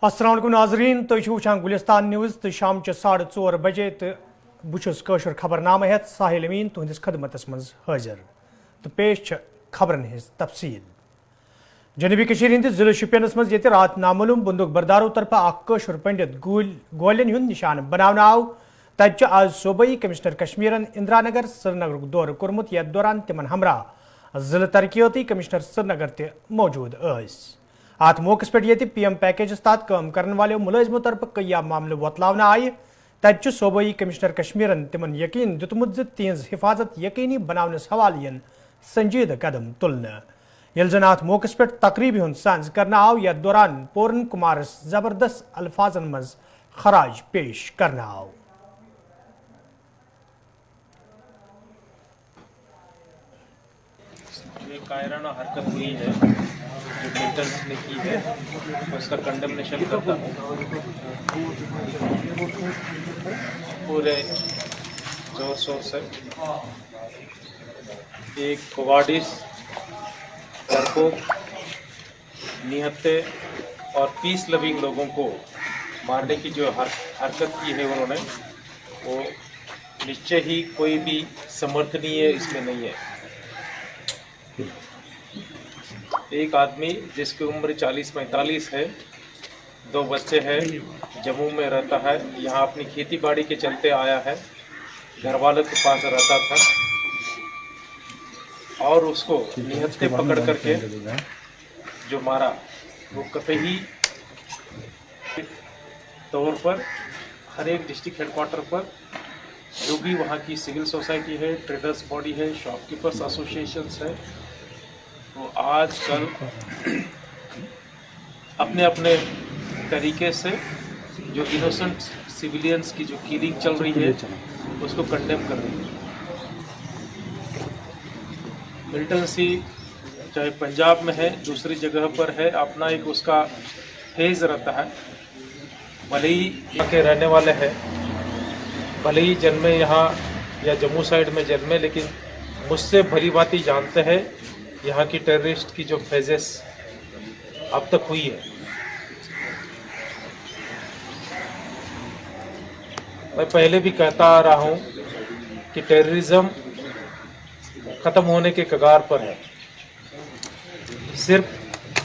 अस्सलाम वालेकुम नाजरीन तो वुचान गुलिस्तान न्यूज़ तो शाम 4:30 बजे तो बहुत कशर खबरनामा हेत साहिल अमीन तुहंदिस खदमतस मज हाजिर तो पेश खबरन हिज तफसील। जनूबी कशीर हिंदिस जिले शुपियनस मज ये रात नामालूम बंदूक बरदारों तरफ कशर पंडित गोलियन हुंद निशान बनावन आव तत आज सूबाई कमिश्नर कश्मीरन इंदिरा नगर श्रीनगर दौर कोरमुत यथ दौरान तिमन हमरा जिले तरक्याती कमिश्नर श्रीनगर त मौजूद अत मौके पे ये PM पैकेजस तहत काम करने वाले मुलाजिमों तरफ कई मामले वतलावन आय तत सूबाई कमिश्नर कश्मीरन तिमन यकीन दितमुत तिहज हिफाजत यकीनी बनावनस हवाले यन संजीदा कदम तुलने यल जन अत मौके पे तकरीबी हुंद सांझ करना आव यथ दौरान पूर्ण कुमारस जबरदस्त अल्फाजन मज खराज पेश करना आव। कायराना हरकत हुई है जो मिलिटेंट्स ने की है उसका कंडेमनेशन करता हूँ। पूरे जोर शोर से एक कोवाडिस डरपोक निहत्ते और पीस लविंग लोगों को मारने की जो हरकत की है उन्होंने वो निश्चय ही कोई भी समर्थनीय इसमें नहीं है। एक आदमी जिसकी उम्र 40-45 है, 2 बच्चे हैं, जम्मू में रहता है, यहाँ अपनी खेती बाड़ी के चलते आया है, घर वालों के पास रहता था और उसको निहत्ते पकड़ करके जो मारा वो कतई तौर पर हर एक डिस्ट्रिक्ट हेडक्वार्टर पर जो भी वहाँ की सिविल सोसाइटी है, ट्रेडर्स बॉडी है, शॉपकीपर्स एसोसिएशंस है, तो आज कल अपने अपने तरीके से जो इनोसेंट सिविलियंस की जो किलिंग चल रही है उसको कंडेम कर रही है। मिलिटेंसी चाहे पंजाब में है, दूसरी जगह पर है, अपना एक उसका फेज रहता है। भले ही यहाँ के रहने वाले हैं, भले ही जन्मे यहाँ या जम्मू साइड में जन्मे, लेकिन मुझसे भली भांति जानते हैं यहाँ की टेररिस्ट की जो फेजेस अब तक हुई है। मैं पहले भी कहता आ रहा हूँ कि टेररिज्म ख़त्म होने के कगार पर है। सिर्फ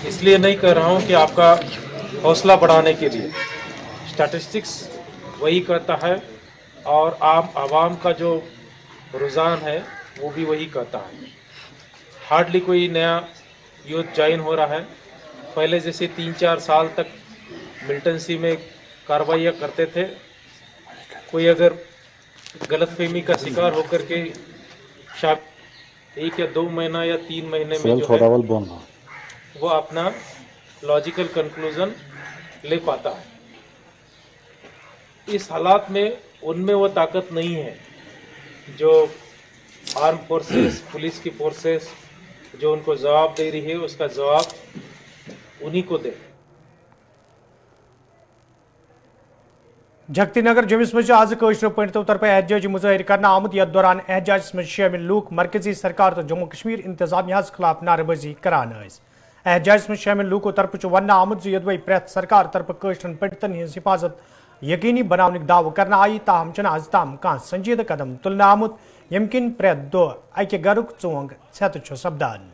इसलिए नहीं कह रहा हूँ कि आपका हौसला बढ़ाने के लिए, स्टैटिस्टिक्स वही कहता है और आवाम का जो रुझान है वो भी वही कहता है। हार्डली कोई नया यूथ ज्वाइन हो रहा है। पहले जैसे 3-4 साल तक मिलिटेंसी में कार्रवाइयाँ करते थे, कोई अगर गलतफहमी का शिकार होकर के शायद 1 या 2 महीना या 3 महीने में जो है वो अपना लॉजिकल कंक्लूजन ले पाता है। इस हालात में उनमें वो ताकत नहीं है जो आर्म फोर्सेस, पुलिस की फोर्सेस जो उनको जवाब दे रही है उसका जवाब उन्हीं को दे। जगती नगर जमिस मज आज कशर पंडितों तरफ एहतजाजी मुजाहिर करना आमुद यथ दौरान एहतजाज मज शामिल लूक मरकजी सरकार तो जम्मू कश्मीर इंतजामिया खिलाफ नारेबाजी करान। एहतजाज मज शामिल लूकों तरफ वन आमुद यदवई प्रेथ सरकार तरफ कशरन पंडितन हज हिफाजत यकीनी बनाने दाव करना आई, ताहम चन आज ताम कह संजीदा कदम तुलना आमुद यमकिन प्रेथ दो अकि गरुक चोंग छत सपदान।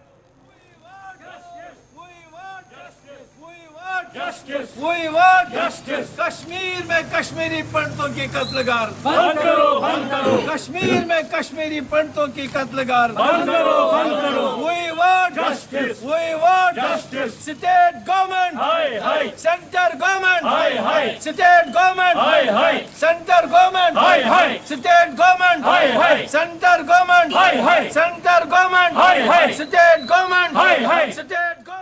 We want justice. कश्मीर में कश्मीरी पंडितों की कत्लगार बंद करो, बंद करो। कश्मीर में कश्मीरी पंडितों की कत्लगार बंद करो, बंद करो। We want justice. We want justice. State government. Hi hi. Center government. Hi hi. State government. Hi hi. Center government. Hi hi. State government. Hi hi. Center government. Hi hi. Center government. Hi hi. State government. Hi hi. State government.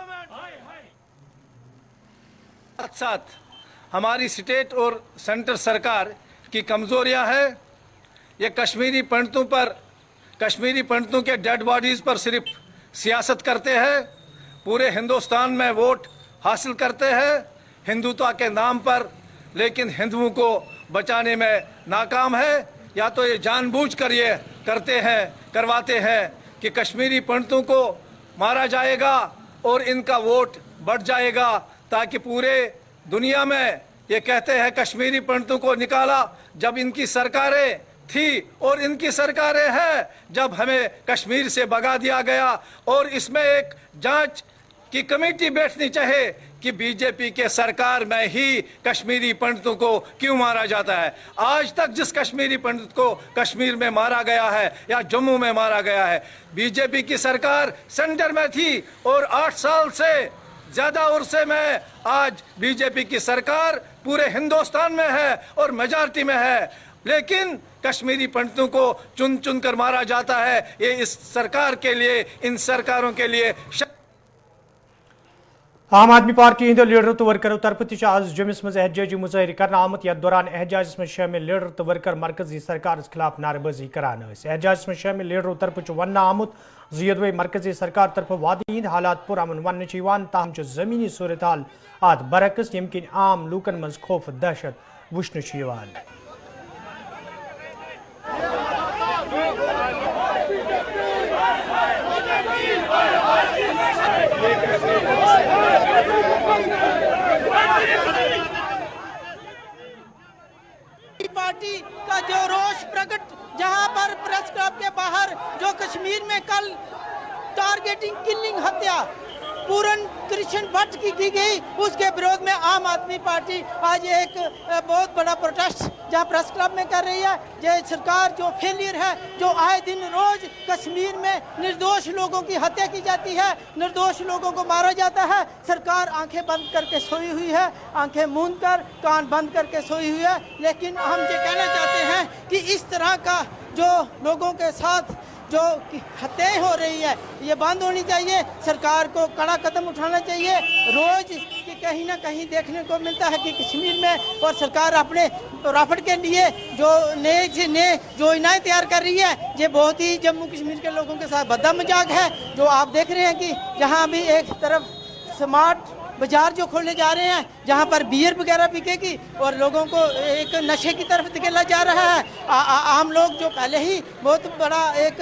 साथ हमारी state और centre सरकार की कमजोरियां हैं। ये कश्मीरी पंडितों के डेड बॉडीज पर सिर्फ सियासत करते हैं, पूरे हिंदुस्तान में वोट हासिल करते हैं हिंदुत्व के नाम पर, लेकिन हिंदुओं को बचाने में नाकाम है। या तो ये जानबूझकर ये करवाते हैं कि कश्मीरी पंडितों को मारा जाएगा और इनका वोट बढ़ जाएगा ताकि पूरे दुनिया में ये कहते हैं कश्मीरी पंडितों को निकाला जब इनकी सरकारें थी और इनकी सरकारें हैं जब हमें कश्मीर से भगा दिया गया। और इसमें एक जांच की कमेटी बैठनी चाहिए कि बीजेपी के सरकार में ही कश्मीरी पंडितों को क्यों मारा जाता है। आज तक जिस कश्मीरी पंडित को कश्मीर में मारा गया है या जम्मू में मारा गया है, बीजेपी की सरकार सेंटर में थी और 8 साल से ज्यादा अरसे में आज बीजेपी की सरकार पूरे हिंदुस्तान में है और मेजॉरिटी में है, लेकिन कश्मीरी पंडितों को चुन चुन कर मारा जाता है। ये इस सरकार के लिए, इन सरकारों के लिए आम आदमी पार्टी हिंदो लीडर तो वर्करों तरफ आज जम्मू मज एहतजाजी मुजाहरे कर आमुत यथ दौरान एहतजाज में शामिल लीडर तो वर्कर मरकजी सरकार खिलाफ नारेबाजी करान। एहतजाज में शामिल लीडरों तरफ वन आमुत यदवे मरकजी सरकार तरफ वादी हिंद हालात पुरअमन वन ताहम जमीनी सूरत हाल आत बरक्स यम किन आम लूकन मज खौफ दहशत वुचन। पार्टी का जो रोष प्रकट जहां पर प्रेस क्लब के बाहर जो कश्मीर में कल टारगेटिंग किलिंग हत्या पूरन कृष्ण भट्ट की गई, उसके विरोध में आम आदमी पार्टी आज एक बहुत बड़ा प्रोटेस्ट जहां प्रेस क्लब में कर रही है। ये सरकार जो फेलियर है, जो आए दिन रोज कश्मीर में निर्दोष लोगों की हत्या की जाती है, निर्दोष लोगों को मारा जाता है, सरकार आंखें बंद करके सोई हुई है, आंखें मूंद कर कान बंद करके सोई हुई है। लेकिन हम ये कहना चाहते हैं कि इस तरह का जो लोगों के साथ जो हत्याएं हो रही है ये बंद होनी चाहिए, सरकार को कड़ा कदम उठाना चाहिए। रोज कि कहीं ना कहीं देखने को मिलता है कि कश्मीर में और सरकार अपने प्रॉफिट के लिए जो नए से नए योजनाएं तैयार कर रही है, ये बहुत ही जम्मू कश्मीर के लोगों के साथ बद्दा मजाक है। जो आप देख रहे हैं कि जहाँ भी एक तरफ स्मार्ट बाजार जो खोले जा रहे हैं, जहां पर बियर वगैरह बिकेगी और लोगों को एक नशे की तरफ धकेला जा रहा है। आम लोग जो पहले ही बहुत बड़ा एक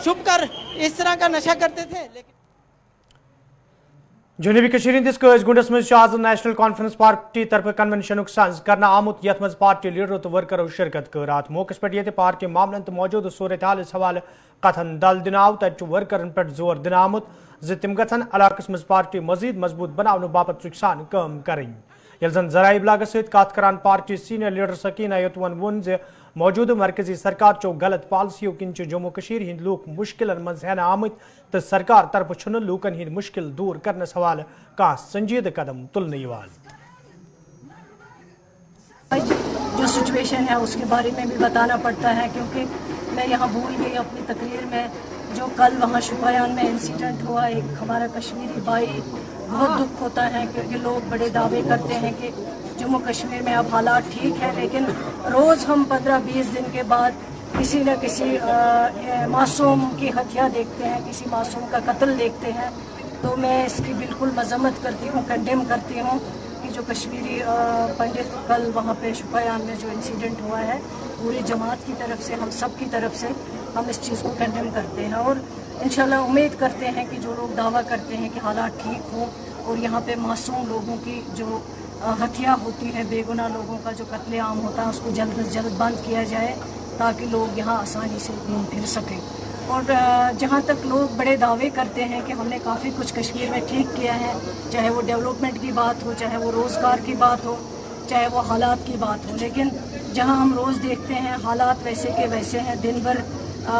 छुप कर इस तरह का नशा करते थे, लेकिन जनूबी कश्मीर हंदिस कज गुंडस मज आज नेशनल कॉन्फ्रेंस पार्टी तरफ कन्वेंशन सज कर आमुत यथ मज पार्टी लीडरों तो वर्करों शिरकत कर। अत मौके पे ये पार्टी मामलन तो मौजूद सूरत हाल हवाले कथन दल दिन आव तत वर्करन पे जोर दिन आमुत ज तिम गन इलाकस मज पार्टी मजीद मजबूत बनाने बापत सुसान काम करें। यल जन जराए इबलाग सत कत करान पार्टी सीनियर लीडर सकीना यतवन वोन ज मौजूद मरकजी सरकार चो गलत पॉलिसियों किन जम्मू कश्मीर हिंद लूक मुश्किल मज हेन आमत तो सरकार तरफ छुन लूकन हिंद मुश्किल दूर करने हवाले का संजीद कदम तुलने। जो सिचुएशन है उसके बारे में भी बताना पड़ता है, क्योंकि मैं यहाँ भूल गई अपनी तकरीर में जो कल वहाँ शुपायान में इंसिडेंट हुआ, एक हमारा कश्मीरी भाई, बहुत दुख होता है क्योंकि लोग बड़े दावे करते हैं कि जम्मू कश्मीर में अब हालात ठीक है, लेकिन रोज़ हम 15-20 दिन के बाद किसी न किसी मासूम की हत्या देखते हैं, किसी मासूम का कत्ल देखते हैं। तो मैं इसकी बिल्कुल मजम्मत करती हूँ, कंडेम करती हूँ कि जो कश्मीरी पंडित कल वहाँ पे शुपायान में जो इंसिडेंट हुआ है, पूरी जमात की तरफ से, हम सब की तरफ से हम इस चीज़ को कंडेम करते हैं और इंशाल्लाह उम्मीद करते हैं कि जो लोग दावा करते हैं कि हालात ठीक हों और यहाँ पे मासूम लोगों की जो हत्या होती है, बेगुनाह लोगों का जो कत्लेआम होता है, उसको जल्द से जल्द बंद किया जाए ताकि लोग यहाँ आसानी से घूम फिर सकें। और जहाँ तक लोग बड़े दावे करते हैं कि हमने काफ़ी कुछ कश्मीर में ठीक किया है, चाहे वो डेवलपमेंट की बात हो, चाहे वो रोज़गार की बात हो, चाहे वो हालात की बात हो, लेकिन जहाँ हम रोज़ देखते हैं हालात वैसे के वैसे हैं। दिन भर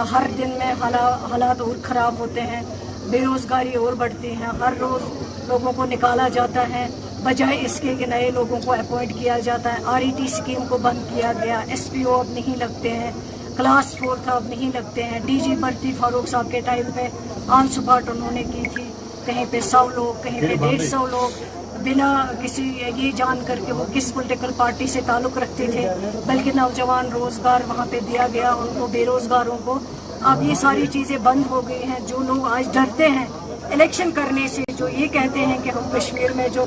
हर दिन में हालात और ख़राब होते हैं, बेरोज़गारी और बढ़ती है, हर रोज़ लोगों को निकाला जाता है बजाय इसके कि नए लोगों को अपॉइंट किया जाता है। RET स्कीम को बंद किया गया, SPO अब नहीं लगते हैं, क्लास 4 अब नहीं लगते हैं। DG भर्ती फारूक साहब के टाइम पे ऑन स्पॉट उन्होंने की थी, कहीं पे 100 लोग, कहीं पे 150 लोग, बिना किसी ये जान कर के वो किस पॉलिटिकल पार्टी से ताल्लुक़ रखते थे, बल्कि नौजवान रोज़गार वहाँ पे दिया गया उनको, बेरोज़गारों को। अब ये सारी चीज़ें बंद हो गई हैं। जो लोग आज डरते हैं इलेक्शन करने से, जो ये कहते हैं कि हम कश्मीर में जो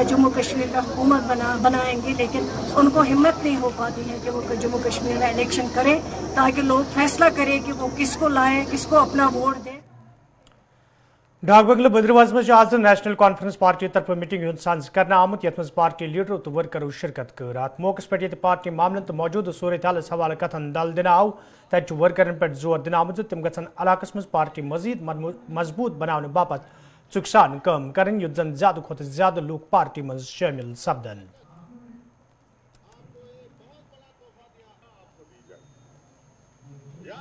जम्मू कश्मीर में हुकूमत बनाएंगे, लेकिन उनको हिम्मत नहीं हो पाती है कि वो जम्मू कश्मीर में इलेक्शन करें ताकि लोग फैसला करें कि वो किसको लाएं, किसको अपना वोट दें। ڈاک بنگلہ بدرواز مز آز نیشنل کانفرنس پارٹی طرف میٹنگ ہند سانز کرنا آمت یت مز پارٹی لیڈرو تو ورکرو شرکت کر ات موقع پہ یہ پارٹی معاملن تو موجود صورت حالس حوالہ کتھن دل دن آو تت ورکرن پہ زور دن آمت تم گھن علاقس مز پارٹی مزید مضبوط بنانے باپت چکسان کم کرن یت زن زیادہ کھت زیادہ لوگ پارٹی مز شامل سپدن.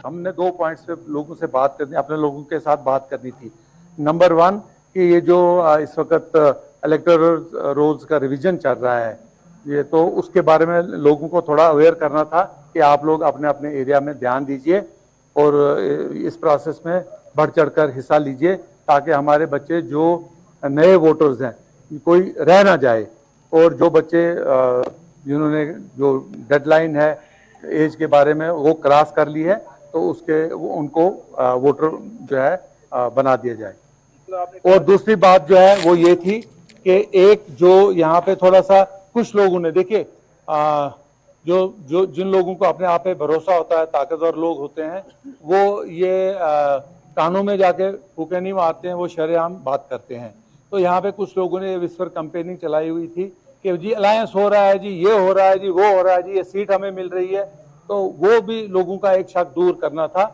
ہم نے 2 پوائنٹس پہ لوگوں سے بات کرنی، اپنے لوگوں کے ساتھ بات کرنی تھی. نمبر 1 کہ یہ جو اس وقت الیکٹورل رولز کا ریویژن چل رہا ہے، یہ تو اس کے بارے میں لوگوں کو تھوڑا اویئر کرنا تھا کہ آپ لوگ اپنے اپنے ایریا میں دھیان دیجئے اور اس پروسیس میں بڑھ چڑھ کر حصہ لیجئے تاکہ ہمارے بچے جو نئے ووٹرز ہیں کوئی رہ نہ جائے، اور جو بچے جنہوں نے جو ڈیڈ لائن ہے ایج کے بارے میں وہ کراس کر لی ہے تو اس کے ان کو ووٹر جو ہے بنا دیا جائے. اور دوسری بات جو ہے وہ یہ تھی کہ ایک جو یہاں پہ تھوڑا سا کچھ لوگوں نے دیکھے جو جن لوگوں کو اپنے آپ پہ بھروسہ ہوتا ہے، طاقتور لوگ ہوتے ہیں، وہ یہ کانوں میں جا کے پھوکے نہیں مارتے ہیں، وہ شرح عام بات کرتے ہیں. تو یہاں پہ کچھ لوگوں نے وسفر کمپیننگ چلائی ہوئی تھی کہ جی الائنس ہو رہا ہے، جی یہ ہو رہا ہے، جی وہ ہو رہا ہے، جی یہ سیٹ ہمیں مل رہی ہے. تو وہ بھی لوگوں کا ایک شک دور کرنا تھا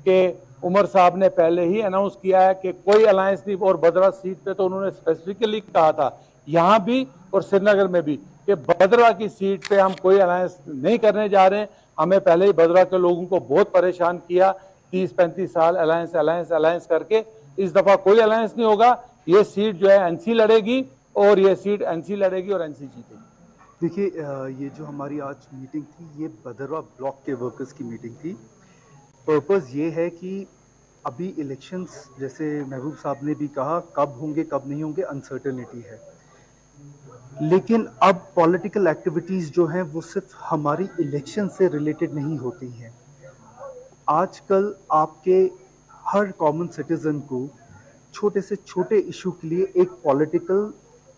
کہ عمر صاحب نے پہلے ہی اناؤنس کیا ہے کہ کوئی الائنس نہیں. اور بدرا سیٹ پہ تو انہوں نے اسپیسیفکلی کہا تھا یہاں بھی اور سری نگر میں بھی کہ بدرا کی سیٹ پہ ہم کوئی الائنس نہیں کرنے جا رہے ہیں. ہمیں پہلے ہی بدرا کے لوگوں کو بہت پریشان کیا 30-35 سال الائنس کر کے. اس دفعہ کوئی الائنس نہیں ہوگا. یہ سیٹ جو ہے این سی لڑے گی اور یہ سیٹ این سی لڑے گی اور این سی جیتے گی. دیکھیے یہ جو ہماری آج میٹنگ تھی یہ بدروا بلاک کے ورکرز کی میٹنگ تھی. پرپز یہ ہے کہ ابھی الیکشنز جیسے محبوب صاحب نے بھی کہا کب ہوں گے کب نہیں ہوں گے انسرٹنٹی ہے، لیکن اب پولیٹیکل ایکٹیویٹیز جو ہیں وہ صرف ہماری الیکشن سے ریلیٹڈ نہیں ہوتی ہیں. آج کل آپ کے ہر کامن سٹیزن کو چھوٹے سے چھوٹے ایشو کے لیے ایک پولیٹیکل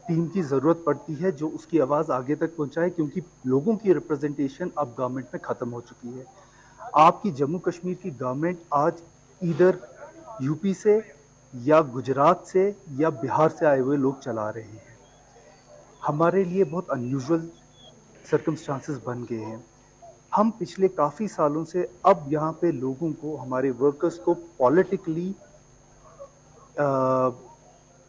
ٹیم کی ضرورت پڑتی ہے جو اس کی آواز آگے تک پہنچائے، کیونکہ لوگوں کی ریپرزنٹیشن اب گورنمنٹ میں ختم ہو چکی ہے. آپ کی جموں کشمیر کی گورنمنٹ آج ادھر یو پی سے یا گجرات سے یا بہار سے آئے ہوئے لوگ چلا رہے ہیں. ہمارے لیے بہت انیوژول سرکمسٹانسز بن گئے ہیں. ہم پچھلے کافی سالوں سے اب یہاں پہ لوگوں کو، ہمارے ورکرز کو پولیٹیکلی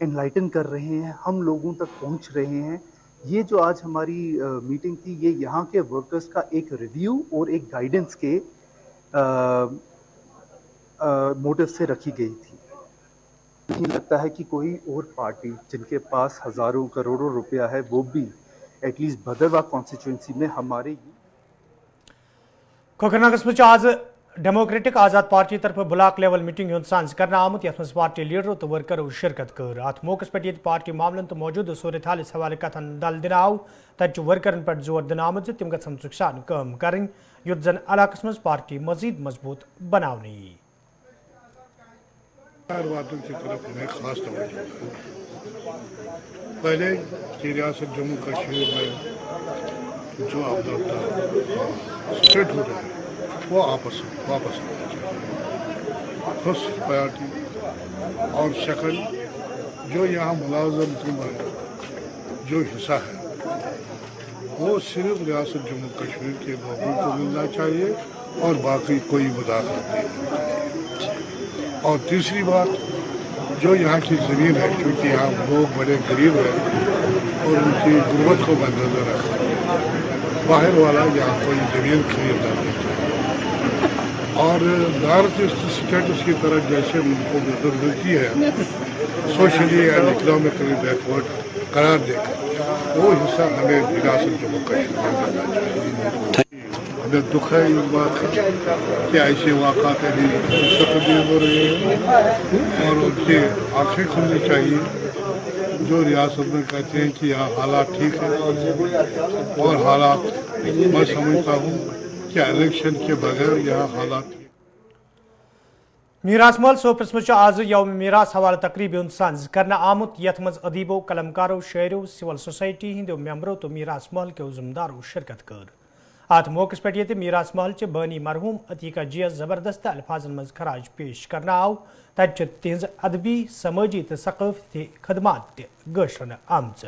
انلائٹن کر رہے ہیں، ہم لوگوں تک پہنچ رہے ہیں. یہ جو آج ہماری میٹنگ تھی یہ یہاں کے ورکرز کا ایک ریویو اور ایک گائیڈنس کے موٹو سے رکھی گئی تھی. مجھے لگتا ہے کہ کوئی اور پارٹی جن کے پاس ہزاروں کروڑوں روپیہ ہے وہ بھی ایٹ لیسٹ بدروا کانسٹیچوئنسی میں ہمارے کوکرناگس مجھ آز ڈیموکریٹک آزاد پارٹی طرف بلاک لیول میٹنگ ہند سانز کرنا آمت یت مز پارٹی لیڈرو تو ورکرو شرکت کر. ات موقع پہ یہ پارٹی معاملن تو موجود صورت حالس حوالہ کتھن دل دن آو تت ورکرن پہ زور دن آمت تم گھن چکسان کم کرن یت زن علاقس مز پارٹی مزید مضبوط بناونی یی. باتوں کی طرف ہمیں خاص توجہ ہے. پہلے کی ریاست جموں کشمیر میں جو اسٹیٹ ہوڈ ہے وہ واپس آنا چاہیے. فرسٹ پرائیورٹی اور سیکنڈ جو یہاں ملازمتوں میں جو حصہ ہے وہ صرف ریاست جموں کشمیر کے لوگوں کو ملنا چاہیے اور باقی کوئی مداخلت نہیں ہونی چاہیے. اور تیسری بات جو یہاں کی زمین ہے، کیونکہ یہاں لوگ بڑے غریب ہیں اور ان کی غربت کو مد نظر رکھا باہر والا یہاں کوئی زمین خریدنا نہیں چاہیے. اور نارتھ ایسٹ اسٹیٹس کی طرف جیسے ان کو نظر ملتی ہے سوشلی اینڈ اکنامکلی بیکورڈ قرار دے کر وہ حصہ ہمیں ریاست جموں کشمیر میں ملنا چاہیے. ہمیں دکھ ہے اس بات کا کہ ایسے واقعات ابھی مستقبل ہو رہے ہیں اور ان کی آنکھیں کھلنی چاہیے جو ریاست میں کہتے ہیں کہ یہاں حالات ٹھیک ہیں اور حالات میں سمجھتا ہوں کہ الیکشن کے بغیر یہاں حالات میراث مل سوپرس مجھ آز یوم میراث حوالہ تقریب ہند سانز کرنا آمت یت مز ادیبو قلمکارو شاعرو سول سوسائٹی ہندو ممبرو تو میراث محل کے ذمہ دارو شرکت کر. ات موقع پہ یہ میراث محل چہ بانی مرحوم عتیقہ جیس زبردست الفاظن مز خراج پیش کرنا آو تت تہذ ادبی سماجی تو ثقافتی خدمات تہ گشرن آمژ.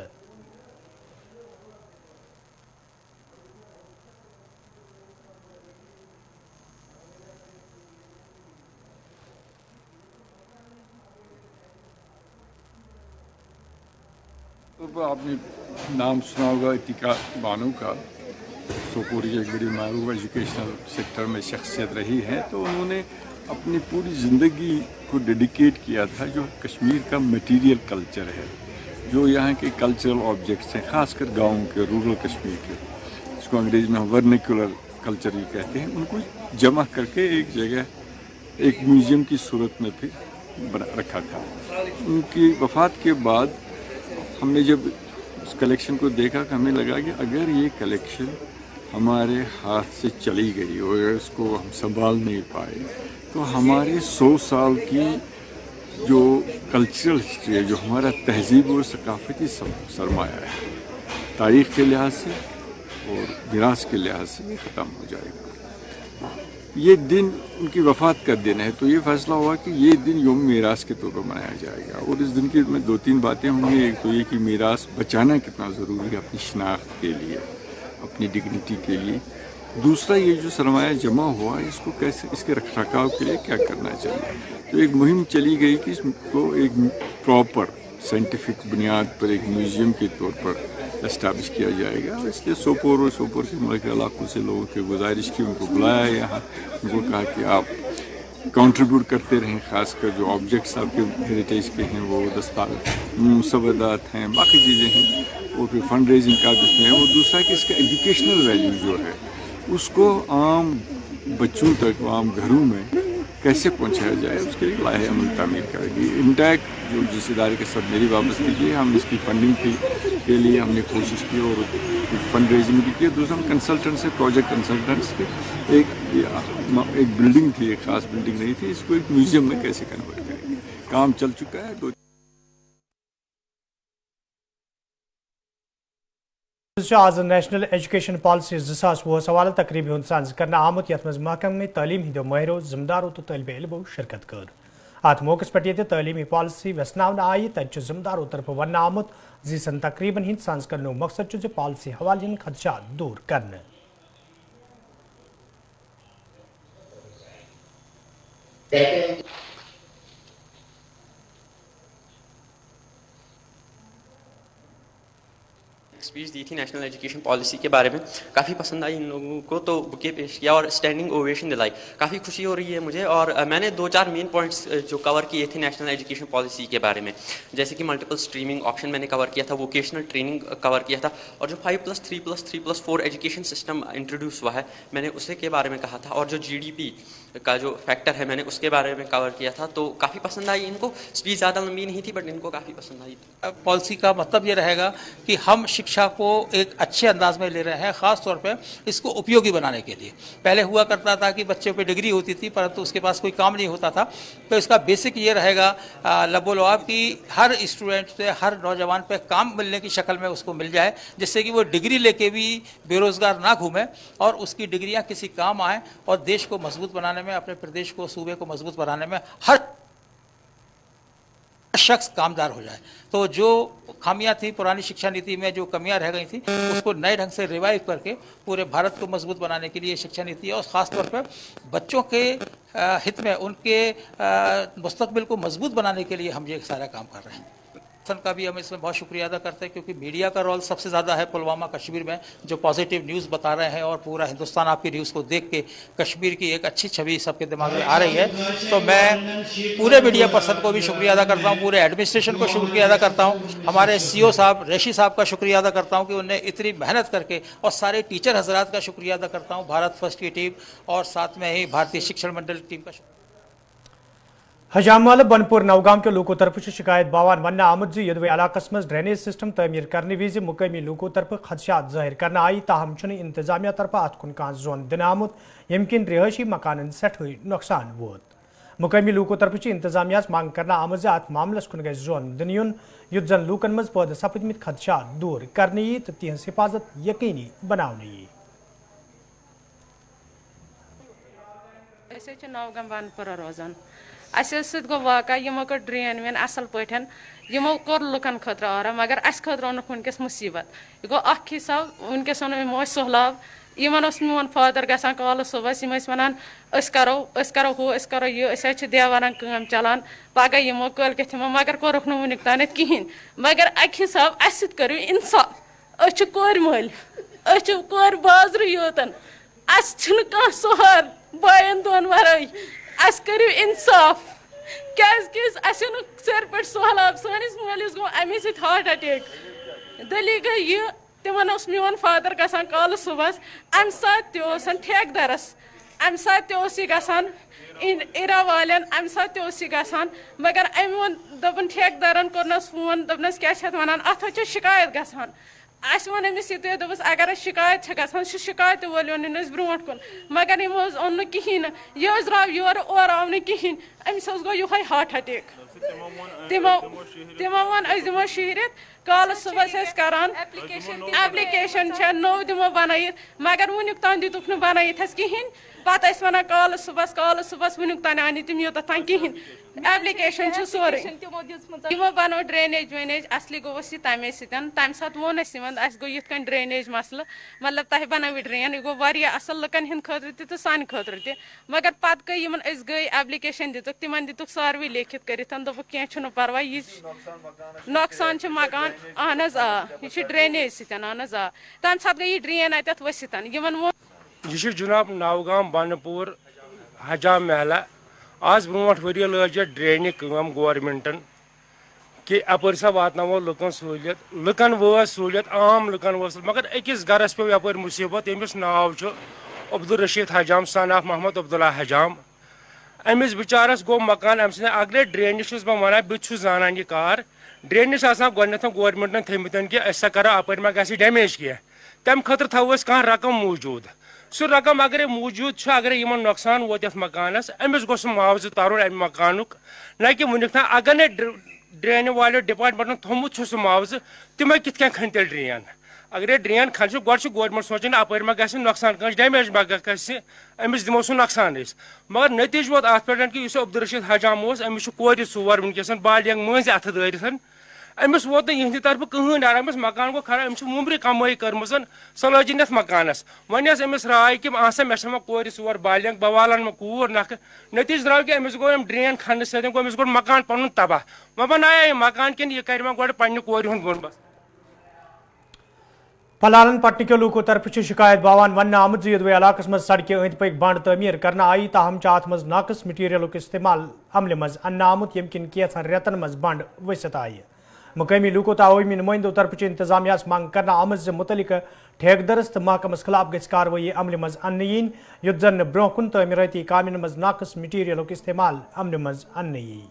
आपने नाम सुना होगा इतिका बानो का, सोपोर की एक बड़ी मारूफ एजुकेशनल सेक्टर में शख्सियत रही है. तो उन्होंने अपनी पूरी ज़िंदगी को डेडिकेट किया था जो कश्मीर का मटेरियल कल्चर है, जो यहाँ के कल्चरल ऑब्जेक्ट्स हैं, ख़ासकर गाँव के, रूरल कश्मीर के, इसको अंग्रेज़ी में वर्निकुलर कल्चर ये कहते हैं, उनको जमा करके एक जगह एक म्यूज़ियम की सूरत में फिर रखा था. उनकी वफ़ात के बाद हमने जब उस कलेक्शन को देखा कि हमें लगा कि अगर ये कलेक्शन हमारे हाथ से चली गई और इसको हम संभाल नहीं पाए तो हमारे 100 साल की जो कल्चरल हिस्ट्री है, जो हमारा तहजीब और सकाफती सरमाया है, तारीख़ के लिहाज से और विरासत के लिहाज से ये ख़त्म हो जाएगा. ये दिन उनकी वफ़ात का दिन है, तो ये फैसला हुआ कि ये दिन यौम मीरास के तौर पर मनाया जाएगा. और इस दिन की में 2-3 बातें होंगी. एक तो ये कि मीरास बचाना कितना ज़रूरी है अपनी शनाख्त के लिए, अपनी डिग्निटी के लिए. दूसरा, ये जो सरमाया जमा हुआ है इसको कैसे, इसके रख रखाव के लिए क्या करना चाहिए. तो एक मुहिम चली गई कि इसको एक प्रॉपर साइंटिफिक बुनियाद पर एक म्यूज़ियम के तौर पर एस्टैब्लिश किया जाएगा. और इसलिए सोपोर और सोपोर के मुल्क के इलाकों से लोगों की गुजारिश की, उनको बुलाया यहाँ, उनको कहा कि आप कंट्रीब्यूट करते रहें, ख़ासकर जो ऑब्जेक्ट्स आपके हेरिटेज के हैं, वो मुसवदात हैं, बाकी चीज़ें हैं, और फिर फंड रेजिंग का भी इसमें है. और दूसरा कि इसका एजुकेशनल वैल्यू जो है उसको आम बच्चों तक, आम घरों में कैसे पहुंचाया जाए, उसके लिए लाहे अमल तामीर करेगी. इंटैक्ट जो जिस इदारे के साथ मेरी वाबस्तगी है, हम इसकी फंडिंग के लिए हमने कोशिश की और फंड रेजिंग भी की. दूसरा, हम कंसल्टेंट से, प्रोजेक्ट कंसल्टेंट्स के एक बिल्डिंग थी, एक ख़ास बिल्डिंग नहीं थी, इसको एक म्यूज़ियम में कैसे कन्वर्ट करेंगे. काम चल चुका है. आज नेशनल एजुकेशन पॉलिसी 2020 हवाले तकरीब हुंद साज करना आमुत यथ मज महकमे तालीम हिंदो माहिरो जिम्मेदारों तो तलब इल्मो शिरकत कर. अत मौके पे ये तालीमी पॉलिसी वसनावन आई तत जिम्मेदारों तरफ वन आमुत जीसन तकरीबन हिंद साज करने मकसद पॉलिसी हवाले खदशात दूर करने. स्पीच दी थी नेशनल एजुकेशन पॉलिसी के बारे में, काफ़ी पसंद आई इन लोगों को, तो बुके पेश किया और स्टैंडिंग ओवेशन दिलाई. काफ़ी खुशी हो रही है मुझे. और मैंने 2-4 मेन पॉइंट्स जो कवर किए थे नेशनल एजुकेशन पॉलिसी के बारे में, जैसे कि मल्टीपल स्ट्रीमिंग ऑप्शन मैंने कवर किया था, वोकेशनल ट्रेनिंग कवर किया था, और जो 5+3+3+4 एजुकेशन सिस्टम इंट्रोड्यूस हुआ है मैंने उसे के बारे में कहा था, और जो GDP का जो फैक्टर है मैंने उसके बारे में कवर किया था. तो काफ़ी पसंद आई इनको. स्पीच ज़्यादा लंबी नहीं थी बट इनको काफ़ी पसंद आई. पॉलिसी का मतलब ये रहेगा कि हम शिक्षा को एक अच्छे अंदाज में ले रहे हैं, ख़ास तौर पे इसको उपयोगी बनाने के लिए. पहले हुआ करता था कि बच्चे पे डिग्री होती थी परंतु उसके पास कोई काम नहीं होता था. तो इसका बेसिक ये रहेगा लबोलवाब कि हर स्टूडेंट से, हर नौजवान पे काम मिलने की शक्ल में उसको मिल जाए, जिससे कि वो डिग्री लेके भी बेरोज़गार ना घूमे और उसकी डिग्रियाँ किसी काम आए और देश को मजबूत बनाने में, अपने प्रदेश को, सूबे को मजबूत बनाने में हर शख्स कामदार हो जाए. तो जो खामियां थी पुरानी शिक्षा नीति में, जो कमियां रह गई थी, उसको नए ढंग से रिवाइव करके पूरे भारत को मजबूत बनाने के लिए शिक्षा नीति है. और ख़ास तौर पर बच्चों के हित में, उनके मुस्तकबिल को मजबूत बनाने के लिए हम ये सारा काम कर रहे हैं. का भी हम इसमें बहुत शुक्रिया अदा करते हैं क्योंकि मीडिया का रोल सबसे ज़्यादा है पुलवामा कश्मीर में, जो पॉजिटिव न्यूज़ बता रहे हैं और पूरा हिंदुस्तान आपकी न्यूज़ को देख के कश्मीर की एक अच्छी छवि सबके दिमाग में आ रही है. तो मैं पूरे मीडिया पर्सन को भी शुक्रिया अदा करता हूँ, पूरे एडमिनिस्ट्रेशन को शुक्रिया अदा करता हूँ, हमारे CO साहब, रेशी साहब का शुक्रिया अदा करता हूँ कि उन्हें इतनी मेहनत करके, और सारे टीचर हजरात का शुक्रिया अदा करता हूँ, भारत फर्स्ट की टीम और साथ में ही भारतीय शिक्षण मंडल टीम का. हजामल बनपुर नौगाम के लोगों तरफ शिकायत बावान वन आमद यदवे इलाकस मज ड्रेनेज सिस्टम तमीर करने विज मुकामी लोगों तरफ खदशात जाहिर करना आई. ताहम इंतजामिया तरफ अत कुन कह जोन दिन आमुत यम किन रिहायशी मकान सठे नुकसान वोत. मुकामी लोगों तरफ इंतजामिया मांग करना आमज अत मामलस कुन गई जोन दिन युन युद्ध जन लूकन मज पैदा सपदमित खदशात दूर करने तो तिहज हिफाजत यकीनी बनाने. أسۍ نوگام بانپورہ روزان اَسہِ سۭتۍ گوٚو واقعہ یِمو کٔر ڈرٛین وین اَصٕل پٲٹھۍ یِمو کوٚر لُکَن خٲطرٕ آرام مگر اَسہِ خٲطرٕ اوٚنُکھ وٕنۍکٮ۪س مُصیٖبت یہِ گوٚو اَکھ حِساب وٕنۍکٮ۪س اوٚن یِمو اَسہِ سہلاب یِمن اوس میون فادر گژھان کالہٕ صُبحس یِم ٲسۍ وَنان أسۍ کَرو ہُہ أسۍ کَرو یہِ أسۍ حظ چھِ دیوارَن کٲم چَلان پَگاہ یِمو کٲلۍکٮ۪تھ یِمو مگر کوٚرُکھ نہٕ وٕنیُک تانٮ۪تھ کِہیٖنۍ مگر اَکہِ حِساب اَسہِ سۭتۍ کٔرِو اِنصاف أسۍ چھِ کورِ مٲلۍ أسۍ چھِ کورِ بازرٕ یوتن اَسہِ چھِنہٕ کانٛہہ سہار بایَن دۄن وَرٲے اَسہِ کٔرِو اِنصاف کیٛازِکہِ اَسہِ اوٚنُکھ سیرِ پٮ۪ٹھ سہلاب سٲنِس مٲلِس گوٚو اَمے سۭتۍ ہاٹ اَٹیک دٔلیٖل گٔے یہِ تِمن اوس میون فادر گژھان کالہٕ صُبحس اَمہِ ساتہٕ تہِ اوس ٹھیکدَرس اَمہِ ساتہٕ تہِ اوس یہِ گژھان اِرا والٮ۪ن اَمہِ ساتہٕ تہِ اوس یہِ گژھان مگر أمۍ ووٚن دوٚپُن ٹھیکدَرن کوٚرنَس فون دوٚپنَس کیٛاہ چھِ اَتھ وَنان اَتھ حظ چھِ شِکایت گژھان اَسہِ ووٚن أمِس یِتُے دوٚپُس اگر اَسہِ شِکایت چھےٚ گژھان سُہ شِکایتہِ وول اوٚنُن أسۍ برونٛٹھ کُن مگر یِمو حظ اوٚن نہٕ کِہیٖنۍ نہٕ یہِ حظ درٛاو یورٕ اورٕ آو نہٕ کِہیٖنۍ أمِس حظ گوٚو یِہوے ہاٹ اَٹیک تِمو ووٚن أسۍ دِمو شیٖرِتھ کالہٕ صُبحس ٲسۍ کران ایپلِکیشن چھےٚ نوٚو دِمو بَنٲیِتھ مگر وٕنیُک تام دِتُکھ نہٕ بَنٲیِتھ اَسہِ کِہیٖنۍ پَتہٕ ٲسۍ وَنان کالہٕ صُبحس وٕنیُک تام آے نہٕ تِم یوٚتَتھ تام کِہیٖنۍ ایپلِکیشن چھِ سورُے یِمو بَنوو ڈرٛینیج وینیج اَصلی گوٚو اَسہِ یہِ تَمے سۭتۍ تَمہِ ساتہٕ ووٚن اَسہِ یِمن اَسہِ گوٚو یِتھ کٔنۍ ڈرٛینیج مَسلہٕ مطلب تۄہہِ بَنٲوِو ڈرٛین یہِ گوٚو واریاہ اَصٕل لُکَن ہِنٛدِ خٲطرٕ تہِ تہٕ سانہِ خٲطرٕ تہِ مگر پَتہٕ گٔے یِمن أسۍ گٔے ایپلِکیشن دِتُکھ تِمن دِتُکھ ساروٕے لیکھِتھ کٔرِتھ دوٚپُکھ کیٚنٛہہ چھُنہٕ پَرواے یہِ نۄقصان چھُ مکان اہن حظ آ یہِ چھُ ڈرٛینیج سۭتۍ اہن حظ آ تَمہِ ساتہٕ گٔے یہِ ڈرٛین اَتٮ۪تھ ؤسِتھ یِمن ووٚن یہ جناب نوگام بنڈپور حجام محلہ آز برونٹھ ؤری لٲج یتھ ڈرینہِ کٲم گورمنٹن کہ اپٲرۍ سا واتناوو لُکن سہوٗلیت لُکن وٲژ سہوٗلیت عام لُکن وٲژ مگر أکِس گرس پیوٚو یپٲرۍ مُصیٖبت ییٚمِس ناو چھُ عبدالرشیٖد حجام سن آف محمد عبداللہ حجام أمِس بِچارس گوٚو مکان أمۍ سٕنٛدِ اگرے ڈرینہِ چھُس بہٕ ونان بہٕ تہِ چھُس زانان یہِ کار ڈرینہِ چھِ آسان گۄڈٕنیتھ گورمنٹن تھٲیمٕتۍ کہِ أسۍ سا کرو اپٲرۍ ما گژھِ ڈیمیج کینٛہہ تمہِ خٲطرٕ تھاوو أسۍ کانٛہہ رقم موٗجوٗد سُہ رقم اگرے موٗجوٗد چھُ اگرے یِمن نۄقصان ووت یتھ مکانس أمِس گوٚژھ معاوضہٕ ترُن امہِ مکانُک نہ کہِ وُنیُک تام اگر نے ڈرینہِ والیو ڈپارٹمنٹن تھوٚمُت چھُ سُہ معاوضہٕ تِمے کِتھ کٔنۍ کھنہِ تیٚلہِ ڈرین اگرے ڈرین کھنہِ چھُ گۄڈٕ چھُ گورمنٹ سونٛچان اپٲرۍ ما گژھِ نۄقصان کٲنٛسہِ ڈیمیج ما گژھِ أمِس دِمو سُہ نۄقصان أسۍ مگر نٔتیٖجہٕ ووت اتھ پٮ۪ٹھ کہِ یُس عبدالرشیٖد حجام اوس أمِس چھُ کورِ ژور وٕنکیٚس بالینگ مٲنٛزِ اتھٕ دٲرِتھ أمِس ووت نہٕ یِہنٛدِ طرفہٕ کٕہٕنۍ ڈر أمِس مکان گوٚو خراب أمِس چھِ مُمرِ کمٲے کٔرمٕژ سۄ لٲجِن یتھ مکانس وۄنۍ ٲس أمِس راے کہِ آسا مےٚ چھےٚ وۄنۍ کورِ ژور بالینگ بہٕ والن وۄنۍ کوٗر نکھٕ نٔتیٖجہٕ درٛاو کہِ أمِس گوٚو أمۍ ڈرین کھننہٕ سۭتۍ گوٚو أمِس گوٚو مکان پنُن تباہ وۄنۍ بنایے یہِ مکان کِنہٕ یہِ کرِ وۄنۍ گۄڈٕ پننہِ کورِ ہُنٛد بوٚن بس پلالن پٹنہٕ کیو لوٗکو طرفہٕ چھِ شِکایت باوان وننہٕ آمٕژ زِ یوٚدوے علاقس منٛز سڑکہِ أنٛدۍ پٔکۍ بنٛڈ تعمیٖر کرنہٕ آیہِ تاہم چھِ اتھ منٛز ناقص مٹیٖریلُک استعمال عملہِ منٛز اننہٕ آمُت ییٚمہِ کِنۍ کینٛژن رٮ۪تن منٛز بنٛڈ ؤسِتھ آیہِ مقٲمی لوٗکو تہٕ عوٲمی نُمٲیندو طرفہٕ چھِ انتظامیہس منٛگ کرنہٕ آمٕژ زِ مُتعلقہٕ ٹھیکدرس تہٕ محکمس خلاف گژھِ کاروٲیی عملہِ منٛز اننہٕ یِنۍ یُتھ زن نہٕ برونٛہہ کُن تعمیٖرٲتی کامٮ۪ن منٛز ناقص مٹیٖریلُک استعمال عملہِ منٛز اننہٕ یِیہِ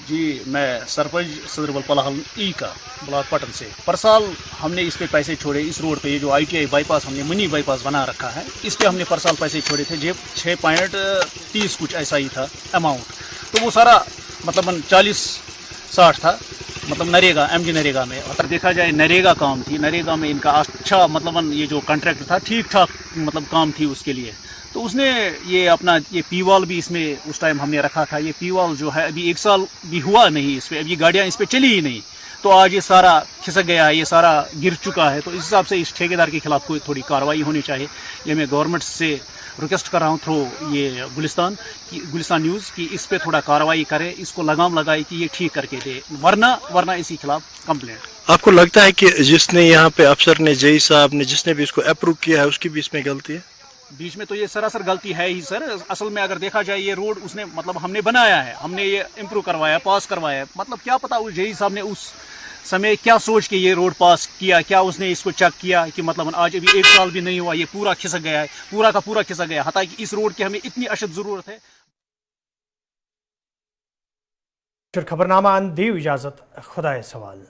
جی میں سرپنچ صدربل پلاحل ای کا بلاک پٹن سے پر سال ہم نے اس پہ پیسے چھوڑے اس روڈ پہ یہ جو ITI بائی پاس ہم نے منی بائی پاس بنا رکھا ہے اس پہ ہم نے پر سال پیسے چھوڑے تھے 6.30 کچھ ایسا ہی تھا اماؤنٹ تو وہ سارا مطلب 40-60 تھا مطلب نریگا MG نریگا میں اگر دیکھا جائے نریگا کام تھی نریگا میں ان کا اچھا مطلب یہ جو کانٹریکٹ تھا ٹھیک ٹھاک مطلب کام تھی اس کے لیے تو اس نے یہ اپنا یہ پی وال بھی اس میں اس ٹائم ہم نے رکھا تھا یہ پی وال جو ہے ابھی 1 سال بھی ہوا نہیں اس پہ اب یہ گاڑیاں اس پہ چلی ہی نہیں تو آج یہ سارا کھسک گیا ہے یہ سارا گر چکا ہے تو اس حساب سے اس ٹھیکیدار کے خلاف کوئی تھوڑی کارروائی ہونی چاہیے یہ میں گورنمنٹ سے ریکویسٹ کر رہا ہوں تھرو یہ گلستان نیوز کہ اس پہ تھوڑا کارروائی کرے اس کو لگام لگائے کہ یہ ٹھیک کر کے دے ورنہ اسی خلاف کمپلینٹ آپ کو لگتا ہے کہ جس نے یہاں پہ افسر نے جئی صاحب نے جس نے بھی اس کو اپروو کیا ہے اس کی بھی اس میں غلطی ہے بیچ میں تو یہ سراسر غلطی ہے ہی سر اصل میں اگر دیکھا جائے یہ روڈ اس نے مطلب ہم نے بنایا ہے ہم نے یہ امپروو کروایا پاس کروایا ہے مطلب کیا پتا اس جئی صاحب نے اس سمے کیا سوچ کے یہ روڈ پاس کیا کیا اس نے اس کو چیک کیا کہ مطلب آج ابھی 1 سال بھی نہیں ہوا یہ پورا کھسک گیا ہے پورا کا پورا کھسک گیا حتیٰ کہ اس روڈ کی ہمیں اتنی اشد ضرورت ہے خبرنامہ ان دیو اجازت خدا سوال